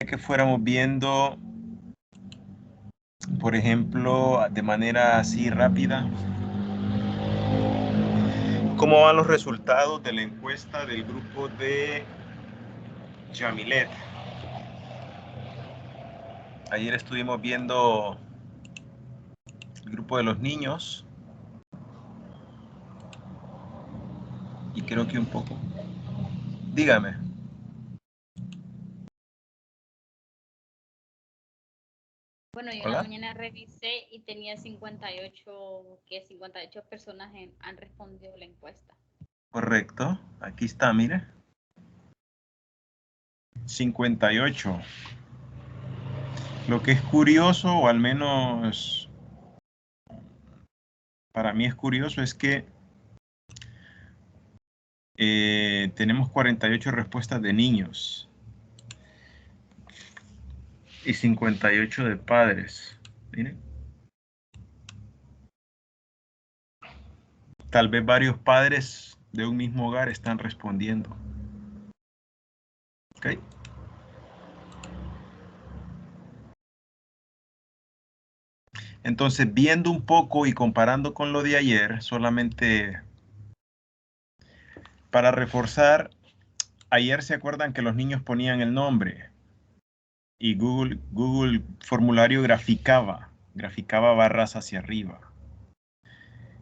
Que fuéramos viendo, por ejemplo, de manera así rápida, cómo van los resultados de la encuesta del grupo de Jamilet. Ayer estuvimos viendo el grupo de los niños y creo que un poco. Dígame. Bueno, yo en la Hola. mañana revisé y tenía 58 personas han respondido la encuesta. Correcto. Aquí está, mire. 58. Lo que es curioso, o al menos para mí es curioso, es que tenemos 48 respuestas de niños y 58 de padres. Miren. Tal vez varios padres de un mismo hogar están respondiendo. ¿Ok? Entonces, viendo un poco y comparando con lo de ayer, solamente para reforzar, ayer se acuerdan que los niños ponían el nombre y Google Formulario graficaba barras hacia arriba.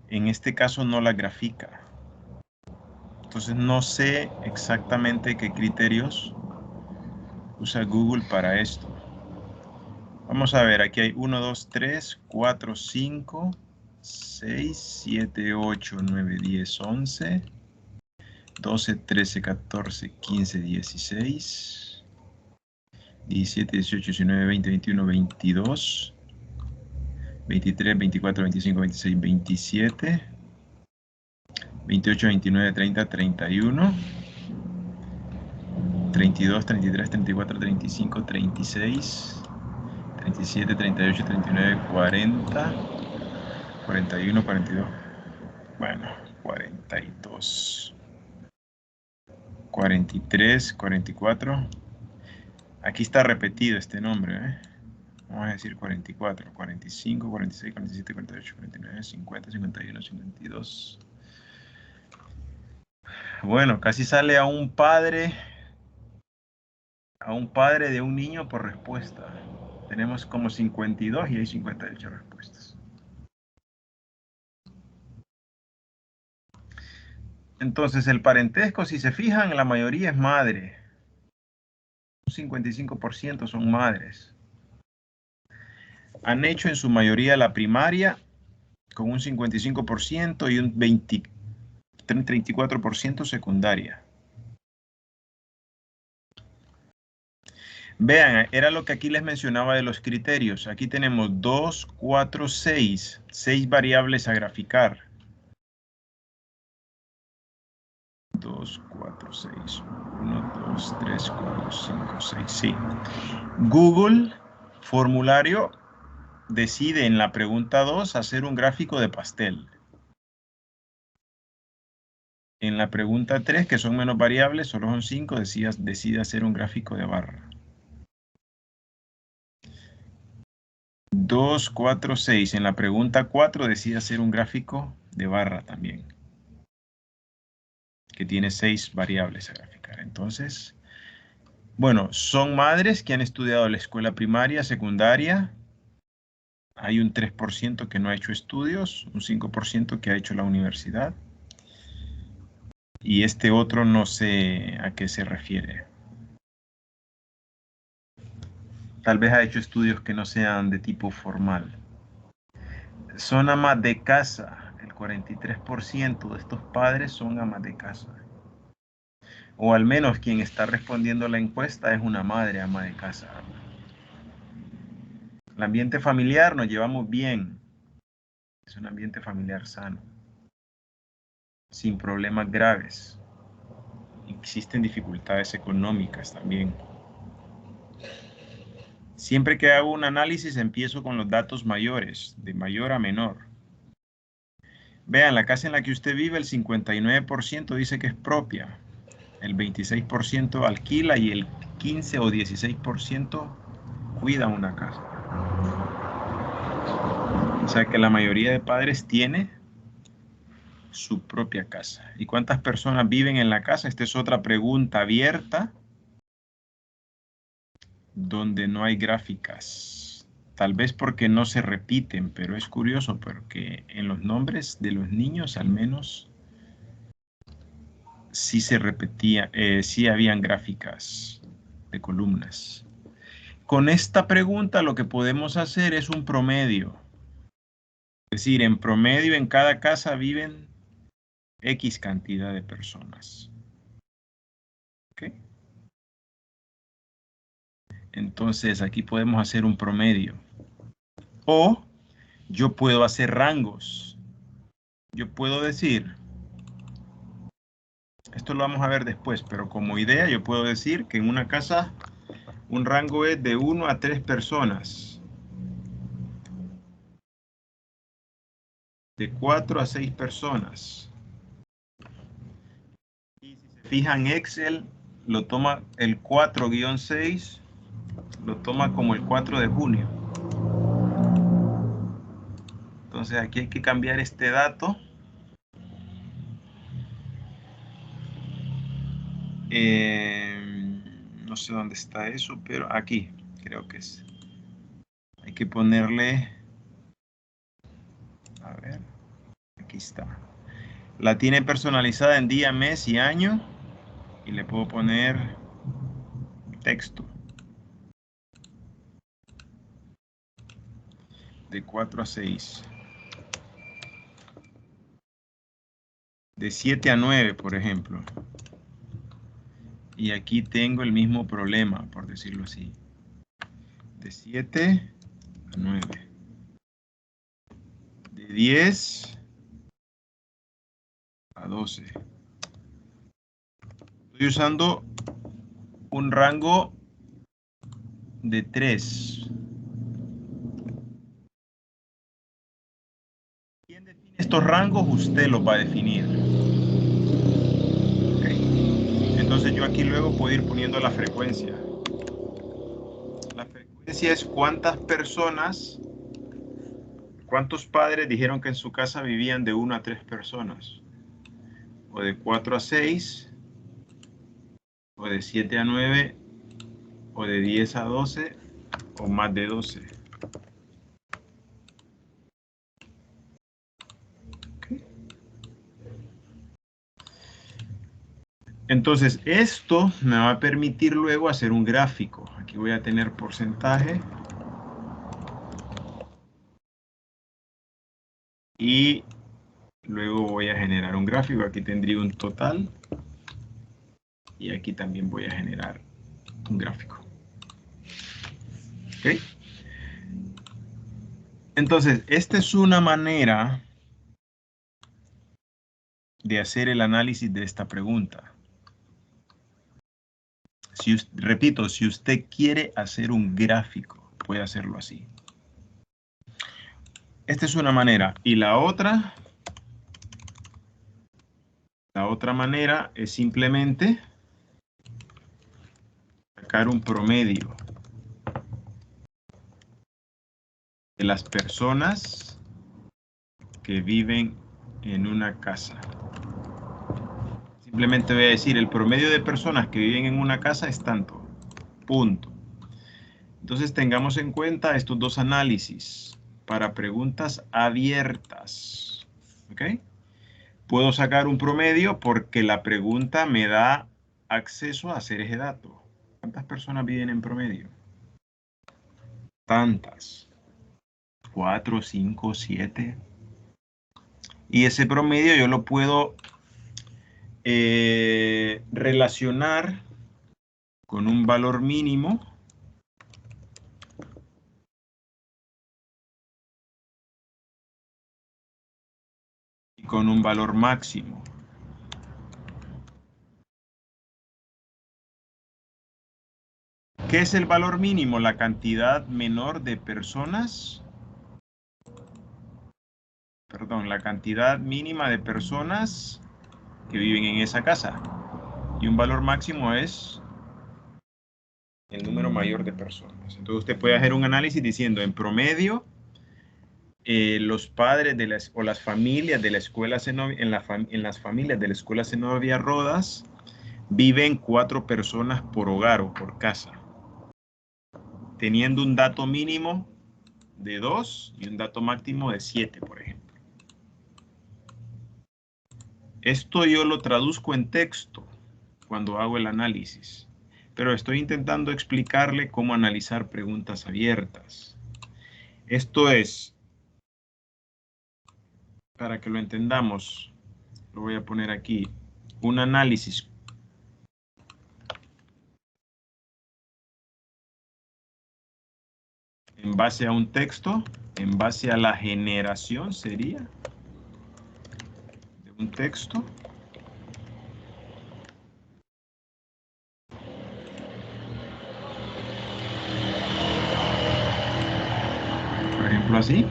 En este caso no la grafica. Entonces no sé exactamente qué criterios usa Google para esto. Vamos a ver, aquí hay 1, 2, 3, 4, 5, 6, 7, 8, 9, 10, 11, 12, 13, 14, 15, 16, 17, 18, 19, 20, 21, 22, 23, 24, 25, 26, 27, 28, 29, 30, 31, 32, 33, 34, 35, 36, 37, 38, 39, 40, 41, 42, bueno, 42, 43, 44. Aquí está repetido este nombre, ¿eh? Vamos a decir 44, 45, 46, 47, 48, 49, 50, 51, 52. Bueno, casi sale a un padre de un niño por respuesta. Tenemos como 52 y hay 58 respuestas. Entonces, el parentesco, si se fijan, la mayoría es madre. Un 55% son madres. Han hecho en su mayoría la primaria con un 55% y un 34% secundaria. Vean, era lo que aquí les mencionaba de los criterios. Aquí tenemos 2, 4, 6. 6 variables a graficar. 2, 4, 6. 1, 2, 3, 4, 5, 6. Sí. Google Formulario decide en la pregunta 2 hacer un gráfico de pastel. En la pregunta 3, que son menos variables, solo son 5, decide hacer un gráfico de barra. 2, 4, 6. En la pregunta 4 decide hacer un gráfico de barra también, que tiene 6 variables a graficar. Entonces, bueno, son madres que han estudiado la escuela primaria, secundaria. Hay un 3% que no ha hecho estudios, un 5% que ha hecho la universidad. Y este otro no sé a qué se refiere. Tal vez ha hecho estudios que no sean de tipo formal. Son amas de casa. El 43% de estos padres son amas de casa. O al menos quien está respondiendo a la encuesta es una madre ama de casa. El ambiente familiar nos llevamos bien. Es un ambiente familiar sano, sin problemas graves. Existen dificultades económicas también. Siempre que hago un análisis empiezo con los datos mayores, de mayor a menor. Vean, la casa en la que usted vive, el 59% dice que es propia, el 26% alquila y el 15 o 16% cuida una casa. O sea que la mayoría de padres tiene su propia casa. ¿Y cuántas personas viven en la casa? Esta es otra pregunta abierta donde no hay gráficas. Tal vez porque no se repiten, pero es curioso porque en los nombres de los niños al menos sí se repetía, sí habían gráficas de columnas. Con esta pregunta lo que podemos hacer es un promedio. Es decir, en promedio en cada casa viven X cantidad de personas. ¿Ok? Entonces aquí podemos hacer un promedio. O yo puedo hacer rangos. Yo puedo decir, esto lo vamos a ver después, pero como idea yo puedo decir que en una casa un rango es de 1 a 3 personas. De 4 a 6 personas. Y si se fijan, Excel lo toma el 4-6, lo toma como el 4 de junio. Entonces aquí hay que cambiar este dato. No sé dónde está eso, pero aquí creo que es. Hay que ponerle, a ver, aquí está. La tiene personalizada en día, mes y año. Y le puedo poner texto. De 4 a 6. De 7 a 9, por ejemplo. Y aquí tengo el mismo problema, por decirlo así. De 7 a 9. De 10 a 12. Estoy usando un rango de 3. ¿Quién define estos rangos? Usted los va a definir. ¿Okay? Entonces yo aquí luego puedo ir poniendo la frecuencia. La frecuencia es cuántas personas, cuántos padres dijeron que en su casa vivían de 1 a 3 personas. O de 4 a 6, o de 7 a 9, o de 10 a 12, o más de 12. ¿Okay? Entonces esto me va a permitir luego hacer un gráfico. Aquí voy a tener porcentaje. Y luego voy a generar un gráfico. Aquí tendría un total. Y aquí también voy a generar un gráfico. ¿Ok? Entonces, esta es una manera de hacer el análisis de esta pregunta. Repito, si usted quiere hacer un gráfico, puede hacerlo así. Esta es una manera. Y la otra manera es simplemente sacar un promedio de las personas que viven en una casa. Simplemente voy a decir, el promedio de personas que viven en una casa es tanto. Punto. Entonces tengamos en cuenta estos dos análisis para preguntas abiertas. ¿Ok? Puedo sacar un promedio porque la pregunta me da acceso a hacer ese dato. ¿Cuántas personas viven en promedio? Tantas. 4, 5, 7. Y ese promedio yo lo puedo relacionar con un valor mínimo y con un valor máximo. ¿Qué es el valor mínimo? La cantidad menor de personas, perdón, la cantidad mínima de personas que viven en esa casa. Y un valor máximo es número mayor de personas. Entonces usted puede hacer un análisis diciendo, en promedio, los padres de o las familias de la escuela en las familias de la escuela Zenobia Rodas viven 4 personas por hogar o por casa, teniendo un dato mínimo de 2 y un dato máximo de 7, por ejemplo. Esto yo lo traduzco en texto cuando hago el análisis, pero estoy intentando explicarle cómo analizar preguntas abiertas. Esto es, para que lo entendamos, lo voy a poner aquí, un análisis en base a un texto, en base a la generación sería de un texto. Por ejemplo, así.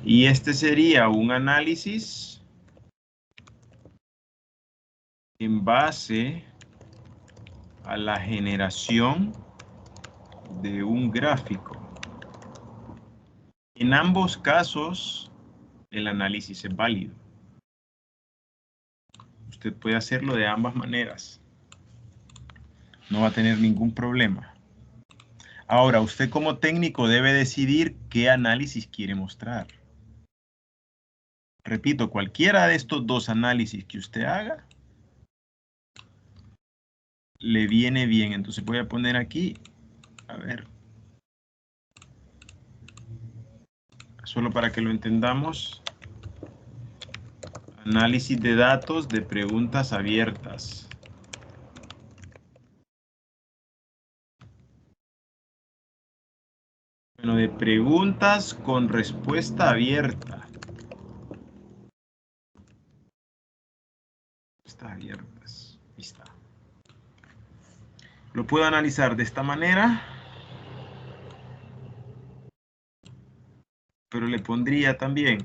Y este sería un análisis en base a la generación de un gráfico. En ambos casos, el análisis es válido. Usted puede hacerlo de ambas maneras. No va a tener ningún problema. Ahora, usted como técnico debe decidir qué análisis quiere mostrar. Repito, cualquiera de estos dos análisis que usted haga, le viene bien. Entonces voy a poner aquí, a ver, solo para que lo entendamos, análisis de datos de preguntas abiertas. Bueno, de preguntas con respuesta abierta. Está abiertas. Ahí está. Lo puedo analizar de esta manera, pero le pondría también,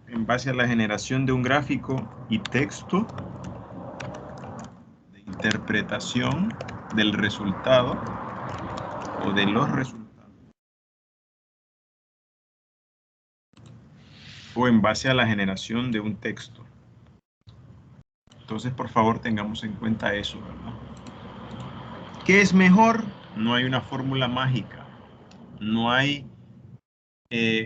en base a la generación de un gráfico y texto, de interpretación del resultado o de los resultados, o en base a la generación de un texto. Entonces, por favor, tengamos en cuenta eso, ¿verdad? ¿Qué es mejor? No hay una fórmula mágica. No hay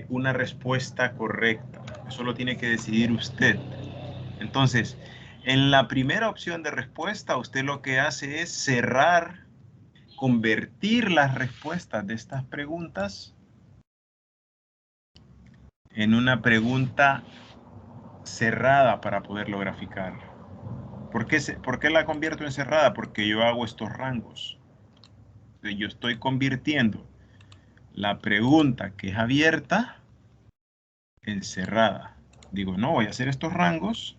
una respuesta correcta. Eso lo tiene que decidir usted. Entonces, en la primera opción de respuesta, usted lo que hace es cerrar, convertir las respuestas de estas preguntas en una pregunta cerrada para poderlo graficar. ¿Por qué la convierto en cerrada? Porque yo hago estos rangos. Yo estoy convirtiendo la pregunta que es abierta en cerrada. Digo, no, voy a hacer estos rangos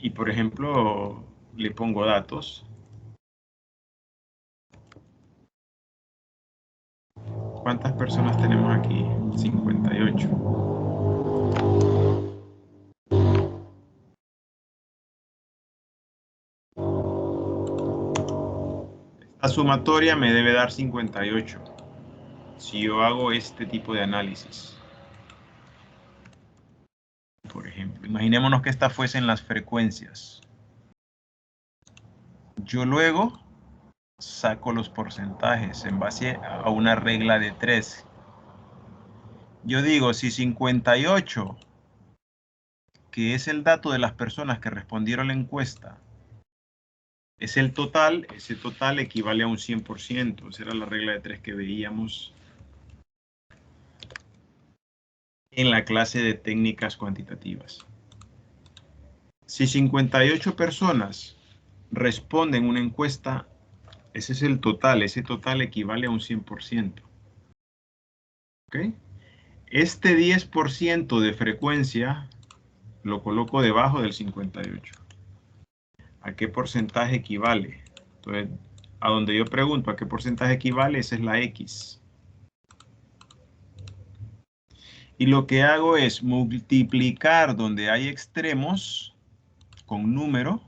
y, por ejemplo, le pongo datos. ¿Cuántas personas tenemos aquí? 58. Esta sumatoria me debe dar 58 si yo hago este tipo de análisis. Por ejemplo, imaginémonos que estas fuesen las frecuencias. Yo luego saco los porcentajes en base a una regla de 3. Yo digo, si 58, que es el dato de las personas que respondieron la encuesta, es el total, ese total equivale a un 100%. Esa era la regla de 3 que veíamos en la clase de técnicas cuantitativas. Si 58 personas responden una encuesta, ese es el total. Ese total equivale a un 100%. ¿Ok? Este 10% de frecuencia lo coloco debajo del 58. ¿A qué porcentaje equivale? Entonces, a donde yo pregunto a qué porcentaje equivale, esa es la X. Y lo que hago es multiplicar donde hay extremos con número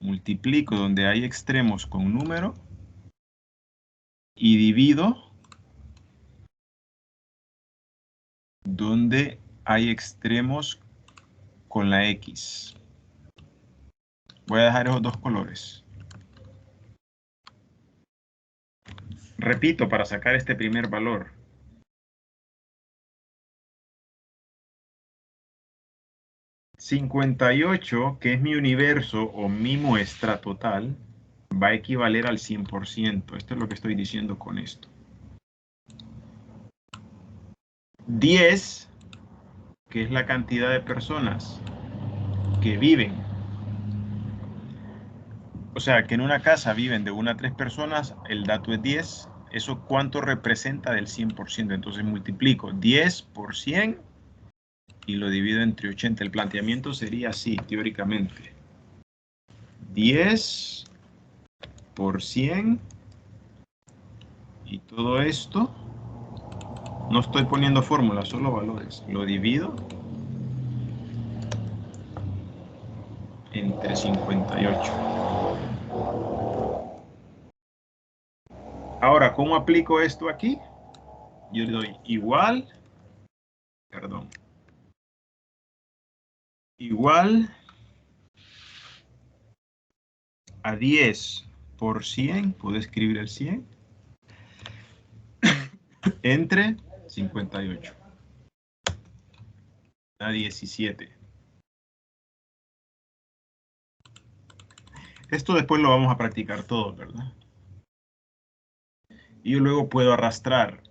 multiplico donde hay extremos con número y divido donde hay extremos con la X. Voy a dejar esos dos colores. Repito para sacar este primer valor. 58, que es mi universo o mi muestra total, va a equivaler al 100%. Esto es lo que estoy diciendo con esto. 10, que es la cantidad de personas que viven. O sea, que en una casa viven de 1 a 3 personas, el dato es 10. ¿Eso cuánto representa del 100%? Entonces multiplico 10 por 100 y lo divido entre 80. El planteamiento sería así, teóricamente. 10 por 100 y todo esto, no estoy poniendo fórmulas, solo valores. Lo divido entre 58. Ahora, ¿cómo aplico esto aquí? Yo le doy igual, igual a 10 por 100, puedo escribir el 100, entre 58 a 17. Esto después lo vamos a practicar todo, ¿verdad? Y yo luego puedo arrastrar.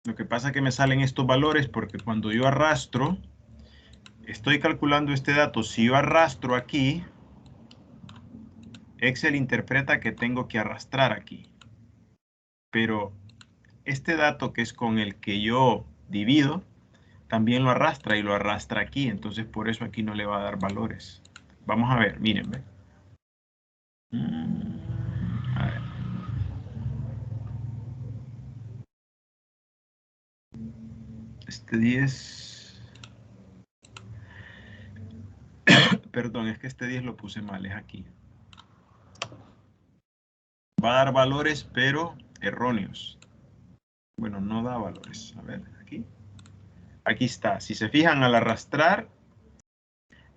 Lo que pasa es que me salen estos valores porque cuando yo arrastro, estoy calculando este dato. Si yo arrastro aquí, Excel interpreta que tengo que arrastrar aquí. Pero este dato que es con el que yo divido, también lo arrastra y lo arrastra aquí. Entonces por eso aquí no le va a dar valores. Vamos a ver, miren, ¿ve? A ver. Este 10... Perdón, es que este 10 lo puse mal, es aquí. Va a dar valores, pero erróneos. Bueno, no da valores. A ver, aquí. Aquí está. Si se fijan, al arrastrar,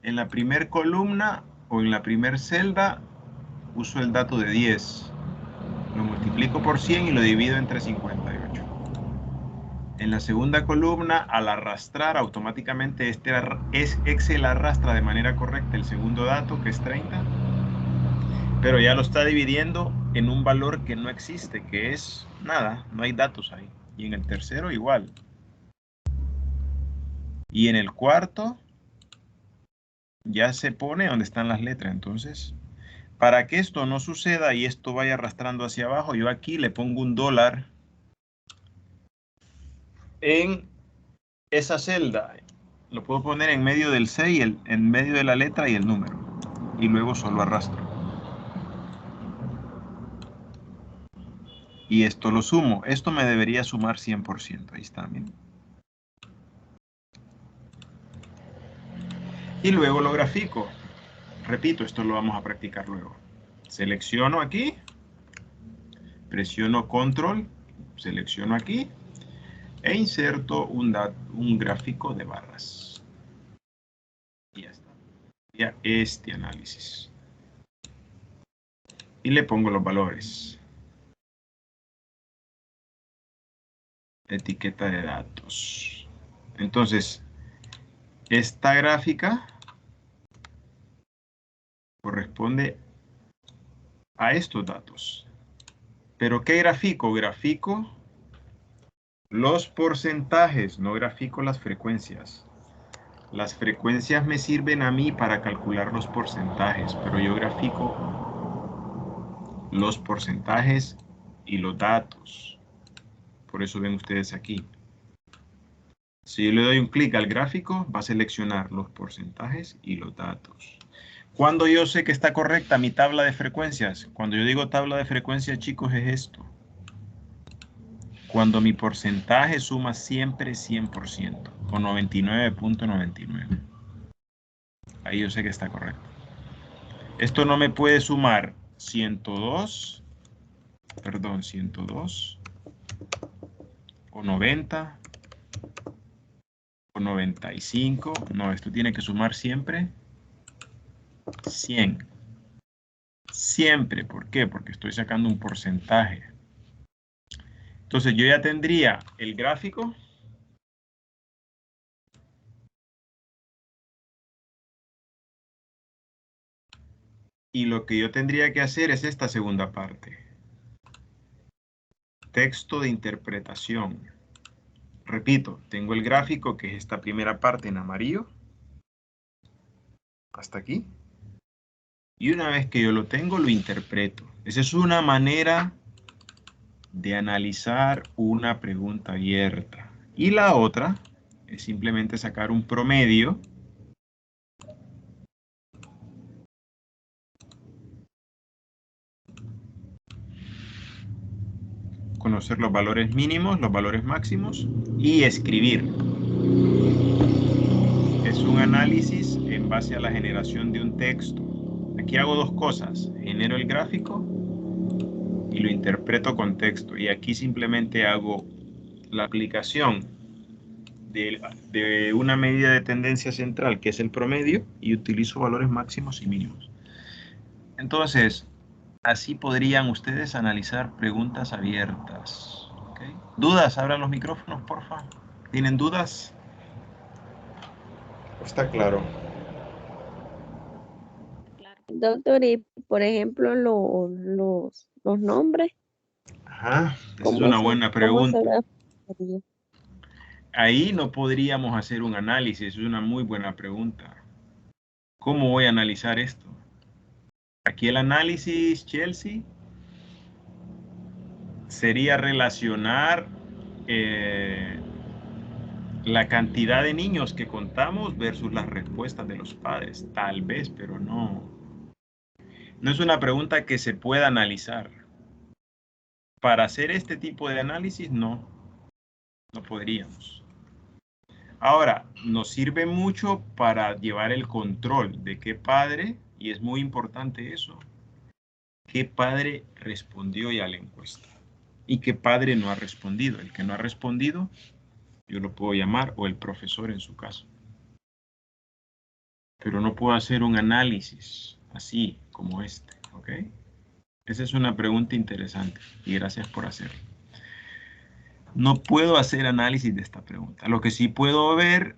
en la primera columna o en la primera celda, uso el dato de 10. Lo multiplico por 100 y lo divido entre 58. En la segunda columna, al arrastrar, automáticamente Excel arrastra de manera correcta el segundo dato, que es 30, pero ya lo está dividiendo en un valor que no existe, que es nada, no hay datos ahí. Y en el tercero igual. Y en el cuarto ya se pone donde están las letras. Entonces, para que esto no suceda y esto vaya arrastrando hacia abajo, yo aquí le pongo un dólar en esa celda. Lo puedo poner en medio del 6, en medio de la letra y el número. Y luego solo arrastro. Y esto lo sumo. Esto me debería sumar 100%. Ahí está, miren. Y luego lo grafico. Repito, esto lo vamos a practicar luego. Selecciono aquí. Presiono control. Selecciono aquí. E inserto un gráfico de barras. Y ya está. Ya este análisis. Y le pongo los valores. Etiqueta de datos. Entonces, esta gráfica corresponde a estos datos. ¿Pero qué grafico? Grafico los porcentajes, no grafico las frecuencias. Las frecuencias me sirven a mí para calcular los porcentajes, pero yo grafico los porcentajes y los datos. Por eso ven ustedes aquí. Si yo le doy un clic al gráfico, va a seleccionar los porcentajes y los datos. Cuando yo sé que está correcta mi tabla de frecuencias, cuando yo digo tabla de frecuencias, chicos, es esto. Cuando mi porcentaje suma siempre 100% o 99.99. Ahí yo sé que está correcto. Esto no me puede sumar 102, perdón, 102, o 90, o 95. No, esto tiene que sumar siempre 100. Siempre. ¿Por qué? Porque estoy sacando un porcentaje. Entonces yo ya tendría el gráfico. Y lo que yo tendría que hacer es esta segunda parte. Texto de interpretación. Repito, tengo el gráfico, que es esta primera parte en amarillo. Hasta aquí. Y una vez que yo lo tengo, lo interpreto. Esa es una manera de analizar una pregunta abierta. Y la otra es simplemente sacar un promedio conocer los valores mínimos, los valores máximos y escribir. Es un análisis en base a la generación de un texto. Aquí hago dos cosas. Genero el gráfico y lo interpreto con texto. Y aquí simplemente hago la aplicación de una medida de tendencia central, que es el promedio, y utilizo valores máximos y mínimos. Entonces, así podrían ustedes analizar preguntas abiertas. ¿Okay? ¿Dudas? Abran los micrófonos, porfa. ¿Tienen dudas? Está claro. Claro. Doctor, y por ejemplo, los nombres, Ajá, esa es ¿cómo una buena cómo se pregunta. graficaría? Ahí no podríamos hacer un análisis, es una muy buena pregunta. ¿Cómo voy a analizar esto? Aquí el análisis, Chelsea, sería relacionar la cantidad de niños que contamos versus las respuestas de los padres. Tal vez, pero no. No es una pregunta que se pueda analizar. Para hacer este tipo de análisis, no podríamos. Ahora, nos sirve mucho para llevar el control de qué padre, y es muy importante eso, qué padre respondió ya a la encuesta y qué padre no ha respondido. El que no ha respondido, yo lo puedo llamar, o el profesor en su caso. Pero no puedo hacer un análisis así como este, ¿ok? Esa es una pregunta interesante y gracias por hacerlo. No puedo hacer análisis de esta pregunta. Lo que sí puedo ver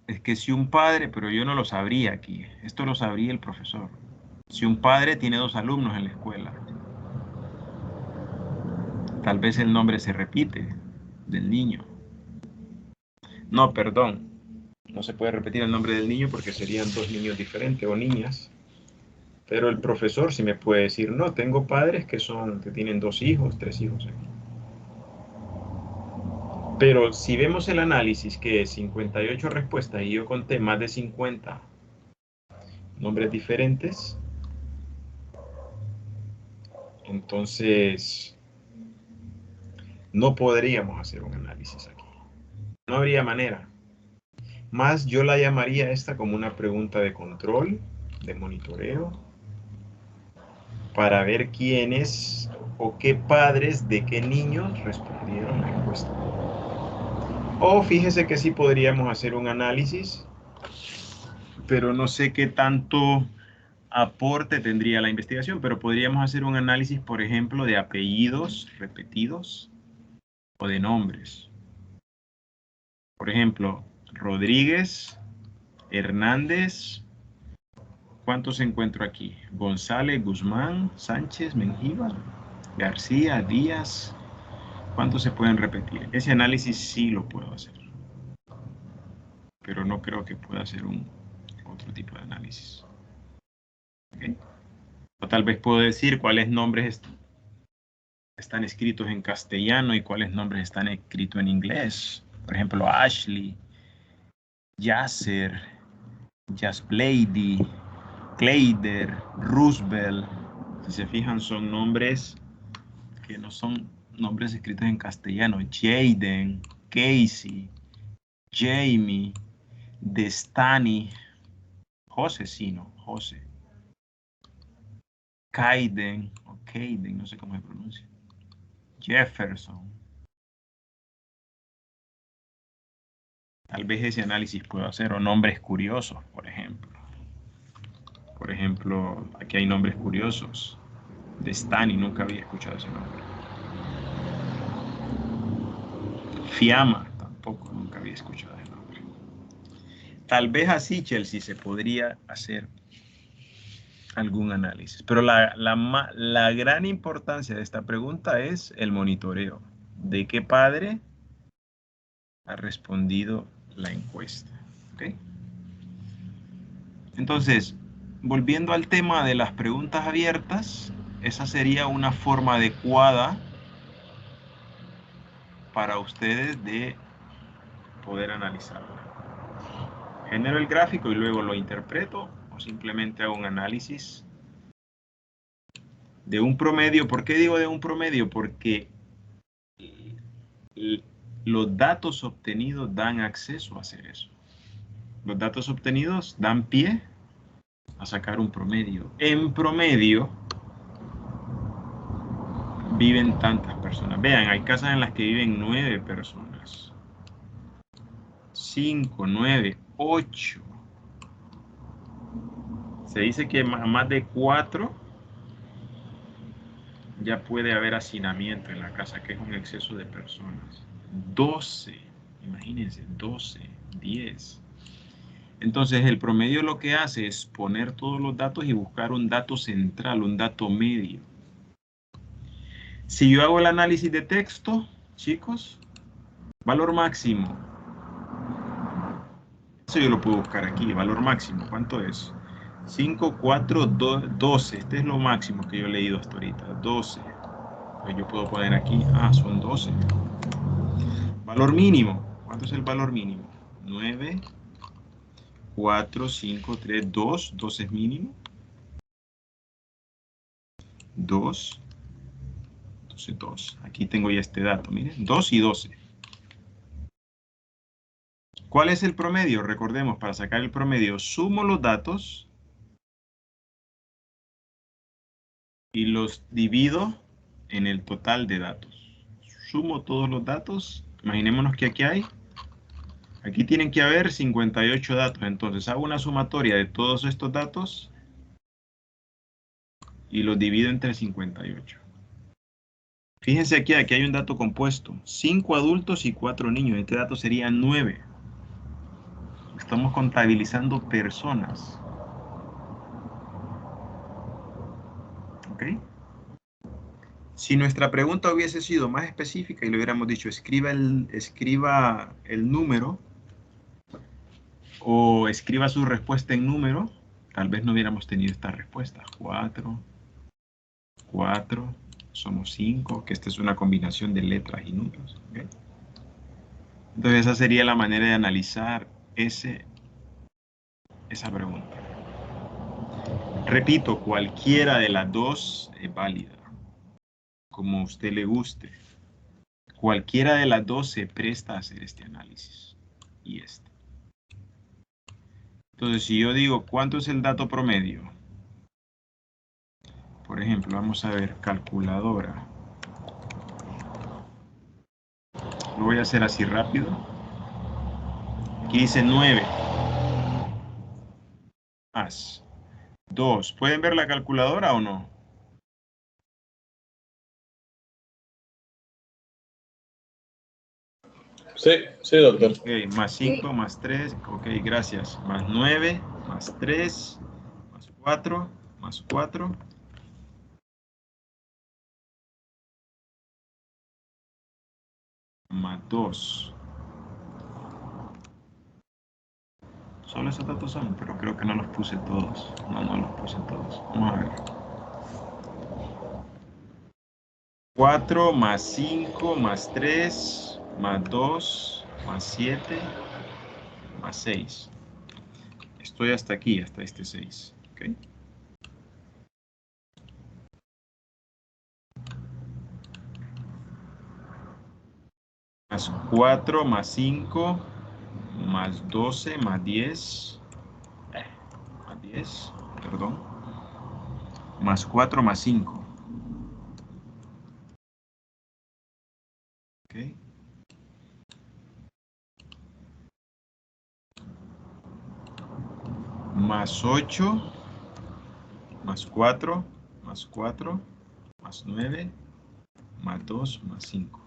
es que si un padre, pero yo no lo sabría aquí, esto lo sabría el profesor. Si un padre tiene 2 alumnos en la escuela, tal vez el nombre se repite del niño. No, perdón, no se puede repetir el nombre del niño porque serían 2 niños diferentes o niñas. Pero el profesor sí me puede decir, no, tengo padres que tienen 2 hijos, 3 hijos aquí. Pero si vemos el análisis, que es 58 respuestas y yo conté más de 50 nombres diferentes, entonces no podríamos hacer un análisis aquí. No habría manera. Más yo la llamaría esta como una pregunta de control, de monitoreo, para ver quiénes o qué padres de qué niños respondieron la encuesta. O fíjese que sí podríamos hacer un análisis, pero no sé qué tanto aporte tendría la investigación, pero podríamos hacer un análisis, por ejemplo, de apellidos repetidos o de nombres. Por ejemplo, Rodríguez, Hernández, ¿cuántos encuentro aquí? González, Guzmán, Sánchez, Mengíbar, García, Díaz. ¿Cuántos se pueden repetir? Ese análisis sí lo puedo hacer, pero no creo que pueda hacer otro tipo de análisis. ¿Okay? O tal vez puedo decir cuáles nombres están escritos en castellano y cuáles nombres están escritos en inglés. Por ejemplo, Ashley, Yasser, Jasblady, Kleider, Roosevelt. Si se fijan, son nombres que no son nombres escritos en castellano. Jaden, Casey, Jamie, Destany, Josecino, José. Kaiden, o Kaiden, no sé cómo se pronuncia. Jefferson. Tal vez ese análisis puedo hacer, o nombres curiosos, por ejemplo. Por ejemplo, aquí hay nombres curiosos. De Stani, nunca había escuchado ese nombre. Fiamma, tampoco, nunca había escuchado ese nombre. Tal vez así, Chelsea, se podría hacer algún análisis. Pero la gran importancia de esta pregunta es el monitoreo. ¿De qué padre ha respondido la encuesta? ¿Okay? Entonces, volviendo al tema de las preguntas abiertas, esa sería una forma adecuada para ustedes de poder analizarla. Genero el gráfico y luego lo interpreto, o simplemente hago un análisis de un promedio. ¿Por qué digo de un promedio? Porque los datos obtenidos dan acceso a hacer eso. Los datos obtenidos dan pie a sacar un promedio. En promedio viven tantas personas. Vean, hay casas en las que viven 9 personas. 5, 9, 8. Se dice que más de 4 ya puede haber hacinamiento en la casa, que es un exceso de personas. 12, imagínense, 12, 10. Entonces el promedio lo que hace es poner todos los datos y buscar un dato central, un dato medio. Si yo hago el análisis de texto, chicos, valor máximo. Eso yo lo puedo buscar aquí, valor máximo. ¿Cuánto es? 5, 4, 12. Este es lo máximo que yo he leído hasta ahorita. 12. Pues yo puedo poner aquí, son 12. Valor mínimo. ¿Cuánto es el valor mínimo? 9, 4, 5, 3, 2. 2 es mínimo. 2. 12, 2. Aquí tengo ya este dato, miren. 2 y 12. ¿Cuál es el promedio? Recordemos, para sacar el promedio, sumo los datos y los divido en el total de datos. Sumo todos los datos. Imaginémonos que aquí tienen que haber 58 datos. Entonces hago una sumatoria de todos estos datos y los divido entre 58. Fíjense aquí hay un dato compuesto. 5 adultos y 4 niños. Este dato sería 9. Estamos contabilizando personas. ¿Ok? Si nuestra pregunta hubiese sido más específica y le hubiéramos dicho escriba el número o escriba su respuesta en número, tal vez no hubiéramos tenido esta respuesta. 4, 4, somos 5, que esta es una combinación de letras y números. ¿Okay? Entonces esa sería la manera de analizar esa pregunta. Repito, cualquiera de las dos es válida, como a usted le guste. Cualquiera de las dos se presta a hacer este análisis y este. Entonces, si yo digo, ¿cuánto es el dato promedio? Por ejemplo, vamos a ver, calculadora. Lo voy a hacer así rápido. Aquí dice 9. Más 2. ¿Pueden ver la calculadora o no? Sí, doctor. Ok, más 5, más 3. Ok, gracias. Más 9, más 3, más 4, más 4. Más 2. Solo esos datos son, pero creo que no los puse todos. No los puse todos. Vamos a ver. 4 más 5 más 3 más 2 más 7 más 6. Estoy hasta aquí, hasta este 6. ¿Okay? Más 4 más 5 más 12 más 10. Más 10. perdón, más 4 más 5. ¿Ok? Más 8, más 4, más 4, más 9, más 2, más 5.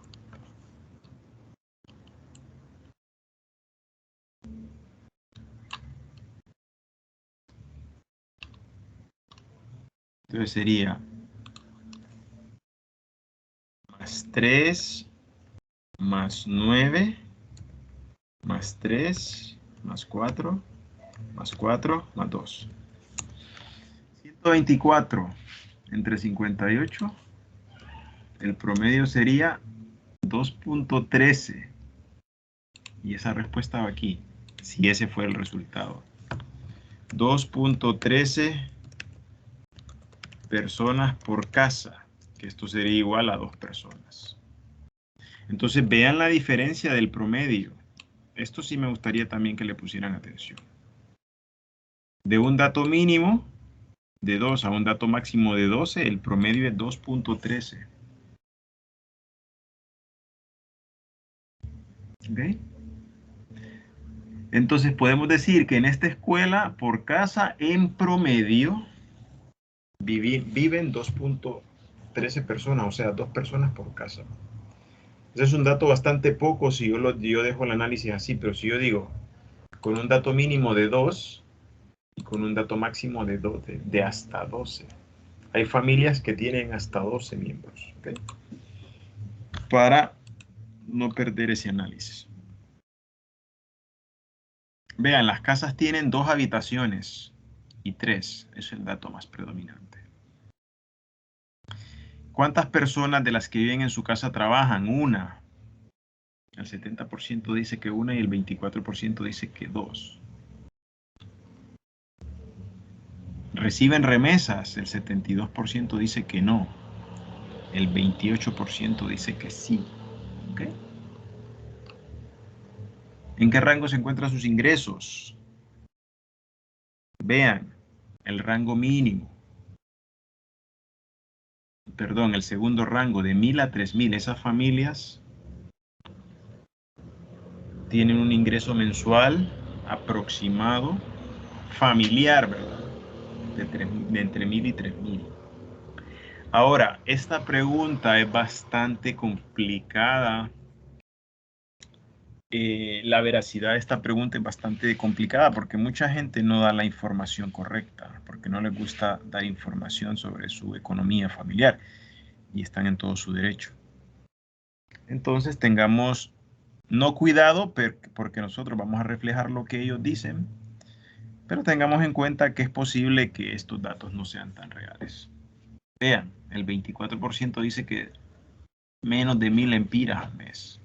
Entonces sería más 3, más 9, más 3, más 4, más 4, más 2. 124 entre 58. El promedio sería 2.13. Y esa respuesta va aquí, si ese fue el resultado. 2.13 personas por casa, que esto sería igual a 2 personas. Entonces vean la diferencia del promedio. Esto sí me gustaría también que le pusieran atención. De un dato mínimo de 2 a un dato máximo de 12, el promedio es 2.13. ¿Ok? Entonces podemos decir que en esta escuela por casa en promedio viven 2.13 personas, o sea, 2 personas por casa. Ese es un dato bastante poco si yo dejo el análisis así, pero si yo digo con un dato mínimo de 2 y con un dato máximo de hasta 12. Hay familias que tienen hasta 12 miembros, ¿okay? Para no perder ese análisis. Vean, las casas tienen 2 habitaciones y 3, es el dato más predominante. ¿Cuántas personas de las que viven en su casa trabajan? Una. El 70% dice que una y el 24% dice que 2. ¿Reciben remesas? El 72% dice que no. El 28% dice que sí. ¿Okay? ¿En qué rango se encuentran sus ingresos? Vean, el rango mínimo. Perdón, el segundo rango de 1.000 a 3.000. Esas familias tienen un ingreso mensual aproximado, familiar, ¿verdad? De entre 1.000 y 3.000. Ahora, esta pregunta es bastante complicada. La veracidad de esta pregunta es bastante complicada porque mucha gente no da la información correcta, porque no les gusta dar información sobre su economía familiar y están en todo su derecho. Entonces tengamos no cuidado porque nosotros vamos a reflejar lo que ellos dicen, pero tengamos en cuenta que es posible que estos datos no sean tan reales. Vean, el 24% dice que menos de 1.000 lempiras al mes.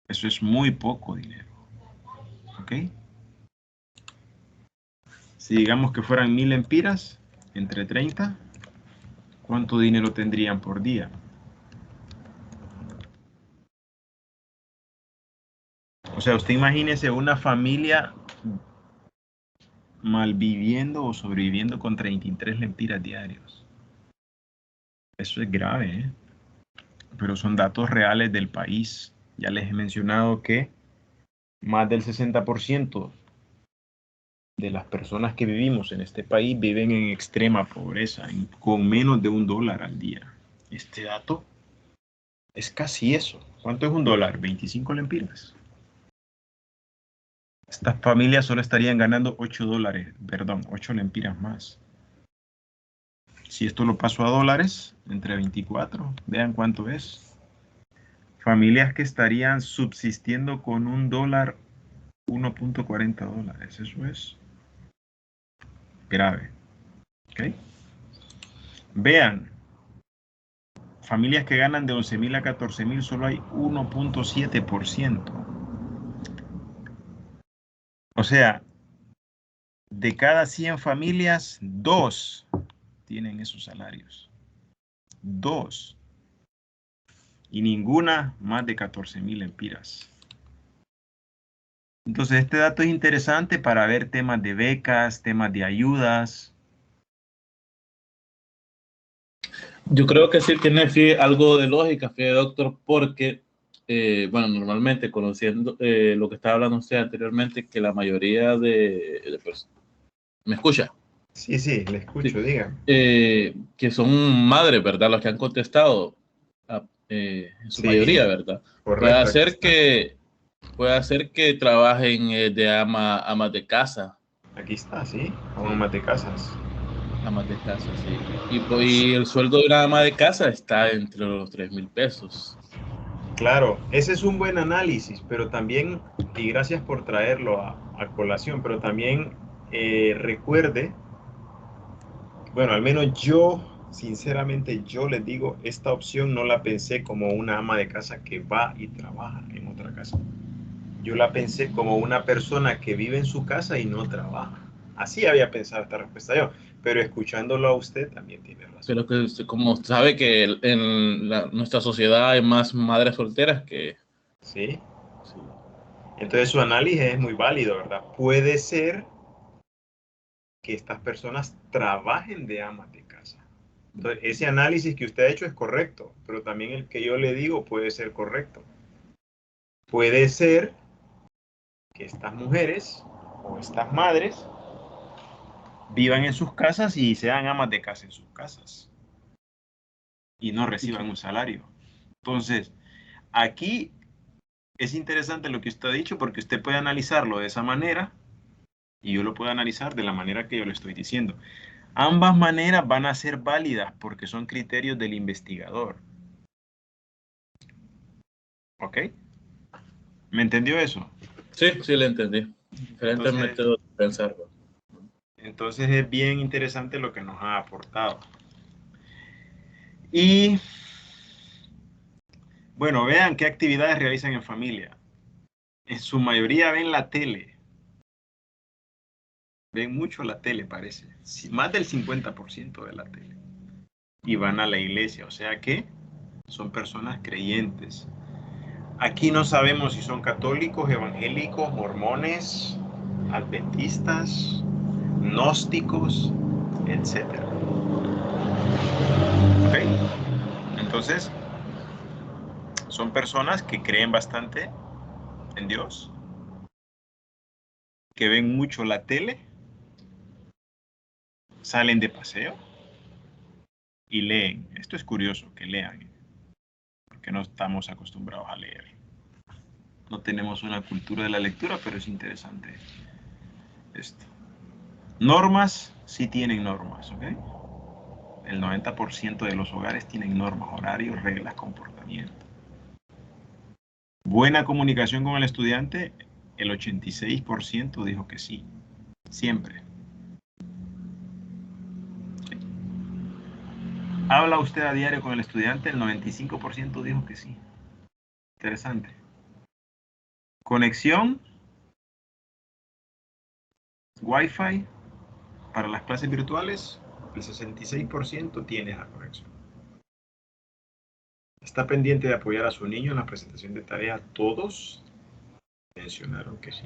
Eso es muy poco dinero. ¿Ok? Si digamos que fueran 1.000 lempiras, entre 30, ¿cuánto dinero tendrían por día? O sea, usted imagínese una familia malviviendo o sobreviviendo con 33 lempiras diarios. Eso es grave, ¿eh? Pero son datos reales del país. Ya les he mencionado que más del 60% de las personas que vivimos en este país viven en extrema pobreza, con menos de $1 al día. Este dato es casi eso. ¿Cuánto es $1? 25 lempiras. Estas familias solo estarían ganando $8, perdón, 8 lempiras más. Si esto lo paso a dólares, entre 24, vean cuánto es. Familias que estarían subsistiendo con $1, 1.40 dólares. Eso es grave. ¿Okay? Vean, familias que ganan de 11.000 a 14.000, solo hay 1.7%. O sea, de cada 100 familias, 2 tienen esos salarios. 2. Y ninguna más de 14.000 lempiras. Entonces, este dato es interesante para ver temas de becas, temas de ayudas. Yo creo que sí tiene algo de lógica, doctor, porque, bueno, normalmente conociendo lo que estaba hablando usted anteriormente, que la mayoría ¿me escucha? Sí, sí, le escucho, Sí. dígame. Que son madres, ¿verdad? Los que han contestado, en su Sí, mayoría, ¿verdad? correcto, aquí está. Puede hacer que trabajen de amas de casa. Aquí está, sí, como Sí, amas de casas. amas de casa, sí. Y el sueldo de una ama de casa está entre los 3,000 pesos. Claro, ese es un buen análisis, pero también, y gracias por traerlo a colación, pero también recuerde, bueno, al menos yo, sinceramente, yo les digo, esta opción no la pensé como una ama de casa que va y trabaja en otra casa. Yo la pensé como una persona que vive en su casa y no trabaja. Así había pensado esta respuesta yo, pero escuchándolo a usted también tiene razón. Pero que como sabe que en nuestra sociedad hay más madres solteras que... ¿Sí? Sí. Entonces su análisis es muy válido, ¿verdad? Puede ser que estas personas trabajen de amas de casa. Entonces, ese análisis que usted ha hecho es correcto, pero también el que yo le digo puede ser correcto. Puede ser que estas mujeres o estas madres vivan en sus casas y sean amas de casa en sus casas y no reciban un salario. Entonces, aquí es interesante lo que usted ha dicho porque usted puede analizarlo de esa manera y yo lo puedo analizar de la manera que yo le estoy diciendo. Ambas maneras van a ser válidas porque son criterios del investigador. ¿Ok? ¿Me entendió eso? Sí, sí, le entendí. Diferentes Entonces, métodos de pensar. entonces es bien interesante lo que nos ha aportado. Y bueno, vean qué actividades realizan en familia. En su mayoría ven la tele. Ven mucho la tele, parece. Más del 50% de la tele. Y van a la iglesia, o sea que son personas creyentes. Aquí no sabemos si son católicos, evangélicos, mormones, adventistas, gnósticos, etcétera. ¿Ok? Entonces, son personas que creen bastante en Dios, que ven mucho la tele, salen de paseo y leen. Esto es curioso, que lean, porque no estamos acostumbrados a leer. No tenemos una cultura de la lectura, pero es interesante esto. Normas, sí tienen normas, ¿ok? El 90% de los hogares tienen normas, horarios, reglas, comportamiento. Buena comunicación con el estudiante, el 86% dijo que sí, siempre. ¿Habla usted a diario con el estudiante? El 95% dijo que sí. Interesante. Conexión, Wi-Fi para las clases virtuales, el 66% tiene esa conexión. ¿Está pendiente de apoyar a su niño en la presentación de tarea? Todos mencionaron que sí.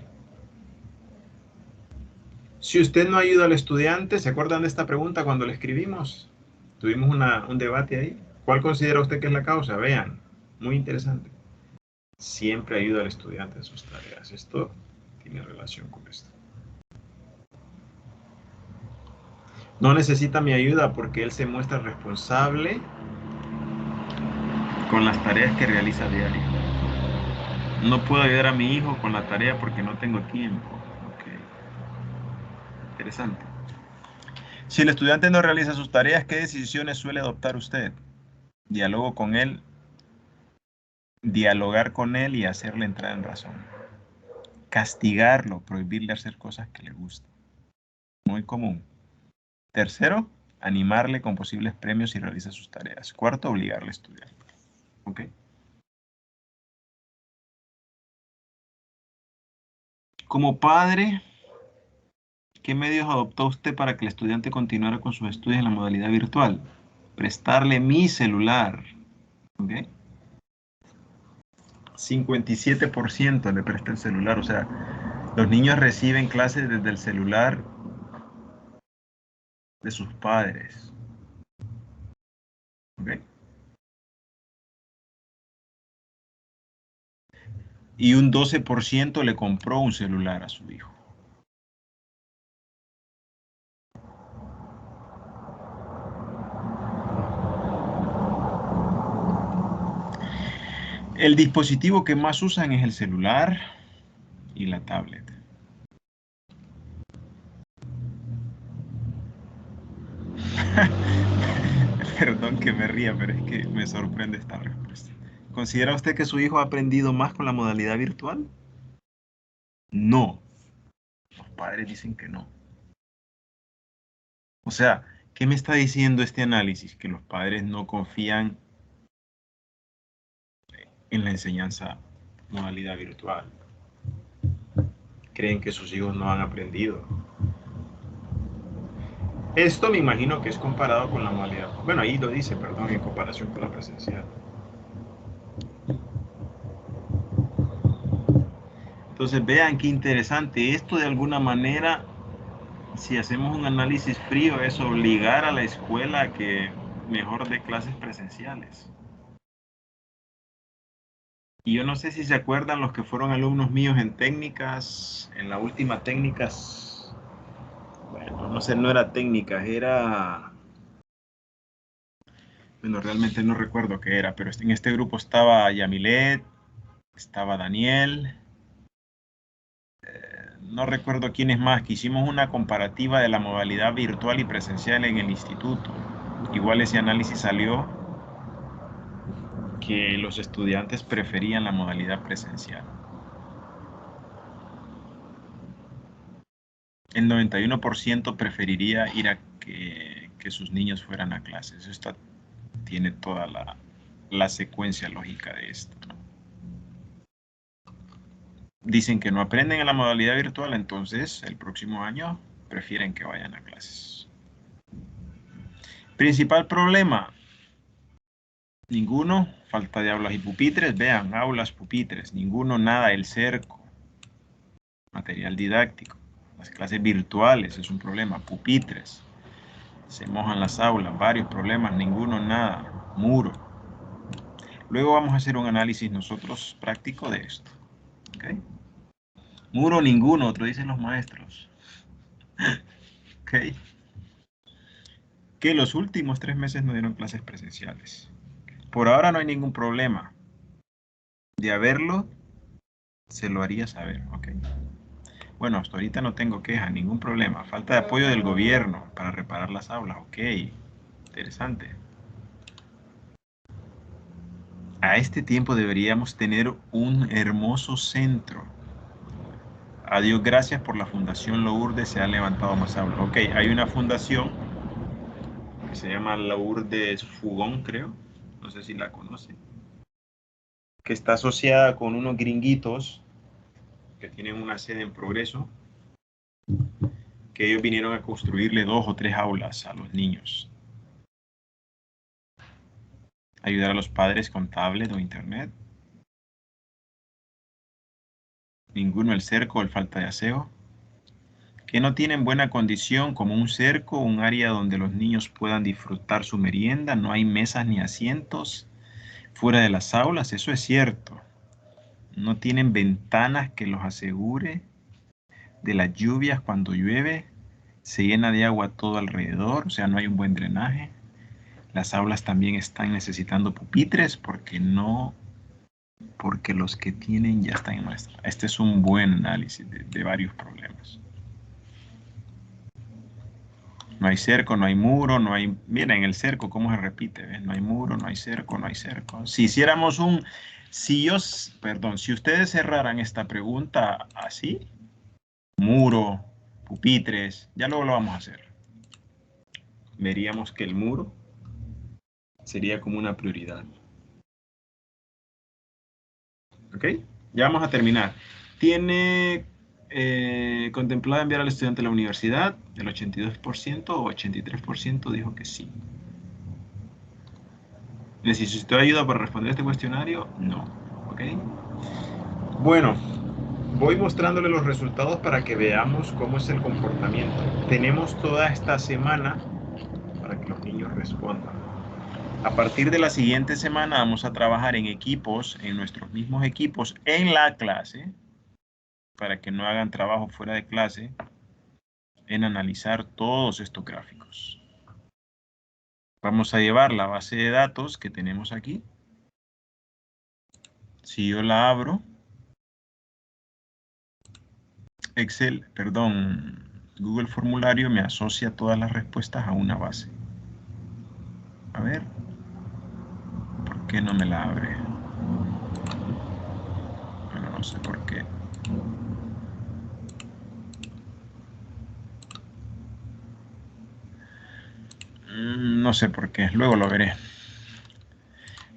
Si usted no ayuda al estudiante, ¿se acuerdan de esta pregunta cuando le escribimos? Tuvimos un debate ahí. ¿Cuál considera usted que es la causa? Vean, muy interesante. Siempre ayuda al estudiante en sus tareas. Esto tiene relación con esto. No necesita mi ayuda porque él se muestra responsable con las tareas que realiza a diario. No puedo ayudar a mi hijo con la tarea porque no tengo tiempo. Okay. Interesante. Si el estudiante no realiza sus tareas, ¿qué decisiones suele adoptar usted? Dialogo con él, dialogar con él y hacerle entrar en razón. Castigarlo, prohibirle hacer cosas que le gustan. Muy común. Tercero, animarle con posibles premios si realiza sus tareas. Cuarto, obligarle a estudiar. ¿Ok? Como padre, ¿qué medios adoptó usted para que el estudiante continuara con sus estudios en la modalidad virtual? Prestarle mi celular. ¿Ok? 57% le presta el celular. O sea, los niños reciben clases desde el celular de sus padres. ¿Ok? Y un 12% le compró un celular a su hijo. El dispositivo que más usan es el celular y la tablet. Perdón que me ría, pero es que me sorprende esta respuesta. ¿Considera usted que su hijo ha aprendido más con la modalidad virtual? No. Los padres dicen que no. O sea, ¿qué me está diciendo este análisis? Que los padres no confían en la enseñanza modalidad virtual. Creen que sus hijos no han aprendido. Esto me imagino que es comparado con la modalidad. Bueno, ahí lo dice, perdón, en comparación con la presencial. Entonces vean qué interesante. Esto de alguna manera, si hacemos un análisis frío, es obligar a la escuela a que mejor dé clases presenciales. Y yo no sé si se acuerdan los que fueron alumnos míos en técnicas, en la última técnicas, bueno, no sé, no era técnicas, era, bueno, realmente no recuerdo qué era, pero en este grupo estaba Yamilet, estaba Daniel, no recuerdo quiénes más, que hicimos una comparativa de la modalidad virtual y presencial en el instituto. Igual ese análisis salió que los estudiantes preferían la modalidad presencial. El 91% preferiría ir a que sus niños fueran a clases. Esto tiene toda la secuencia lógica de esto, ¿no? Dicen que no aprenden en la modalidad virtual, entonces el próximo año prefieren que vayan a clases. Principal problema, ninguno, falta de aulas y pupitres. Vean, aulas, pupitres, ninguno, nada, el cerco, material didáctico. Las clases virtuales es un problema, pupitres. Se mojan las aulas, varios problemas, ninguno, nada, muro. Luego vamos a hacer un análisis nosotros práctico de esto. ¿Okay? Muro, ninguno, otro dicen los maestros. ¿Okay? Que los últimos 3 meses no dieron clases presenciales. Por ahora no hay ningún problema. De haberlo, se lo haría saber. ¿Okay? Bueno, hasta ahorita no tengo queja, ningún problema. Falta de apoyo del gobierno para reparar las aulas. Ok, interesante. A este tiempo deberíamos tener un hermoso centro. A Dios gracias por la Fundación Lourdes se han levantado más aulas. Ok, hay una fundación que se llama Lourdes Fugón, creo. No sé si la conocen. Que está asociada con unos gringuitos que tienen una sede en Progreso. Que ellos vinieron a construirle 2 o 3 aulas a los niños. Ayudar a los padres con tablet o internet. Ninguno el cerco o el falta de aseo. Que no tienen buena condición como un cerco, un área donde los niños puedan disfrutar su merienda, no hay mesas ni asientos fuera de las aulas, eso es cierto. No tienen ventanas que los asegure de las lluvias cuando llueve, se llena de agua todo alrededor, o sea, no hay un buen drenaje. Las aulas también están necesitando pupitres porque los que tienen ya están en maestra. Este es un buen análisis de varios problemas. No hay cerco, no hay muro, no hay... Miren el cerco, cómo se repite, ¿ves? No hay muro, no hay cerco, no hay cerco. Si hiciéramos un... Si ustedes cerraran esta pregunta así, muro, pupitres, ya luego lo vamos a hacer. Veríamos que el muro sería como una prioridad. ¿Ok? Ya vamos a terminar. Tiene contemplado enviar al estudiante a la universidad. El 82% o 83% dijo que sí. ¿Necesito ayuda para responder este cuestionario? No. ¿Ok? Bueno, voy mostrándole los resultados para que veamos cómo es el comportamiento. Tenemos toda esta semana para que los niños respondan. A partir de la siguiente semana vamos a trabajar en equipos, en nuestros mismos equipos, en la clase, para que no hagan trabajo fuera de clase, en analizar todos estos gráficos. Vamos a llevar la base de datos que tenemos aquí. Si yo la abro, Google Formulario me asocia todas las respuestas a una base. A ver, ¿por qué no me la abre? Bueno, no sé por qué. No sé por qué, luego lo veré.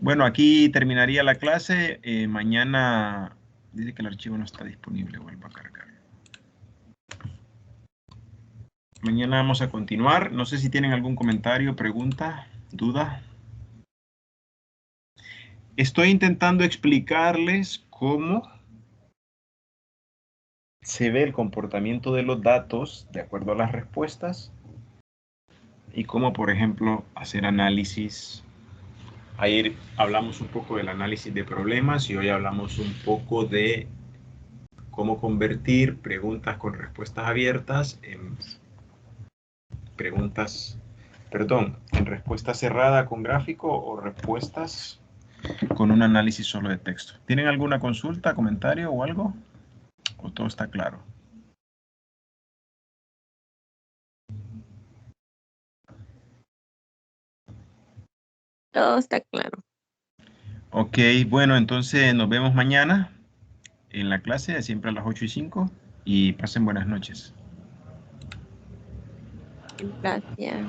Bueno, aquí terminaría la clase. Mañana dice que el archivo no está disponible, vuelvo a cargar. Mañana vamos a continuar. No sé si tienen algún comentario, pregunta, duda. Estoy intentando explicarles cómo se ve el comportamiento de los datos de acuerdo a las respuestas y cómo, por ejemplo, hacer análisis. Ayer hablamos un poco del análisis de problemas y hoy hablamos un poco de cómo convertir preguntas con respuestas abiertas en en respuesta cerrada con gráfico o respuestas con un análisis solo de texto. ¿Tienen alguna consulta, comentario o algo? ¿O todo está claro? Todo está claro. Ok, bueno, entonces nos vemos mañana en la clase, siempre a las 8:05, y pasen buenas noches. Gracias.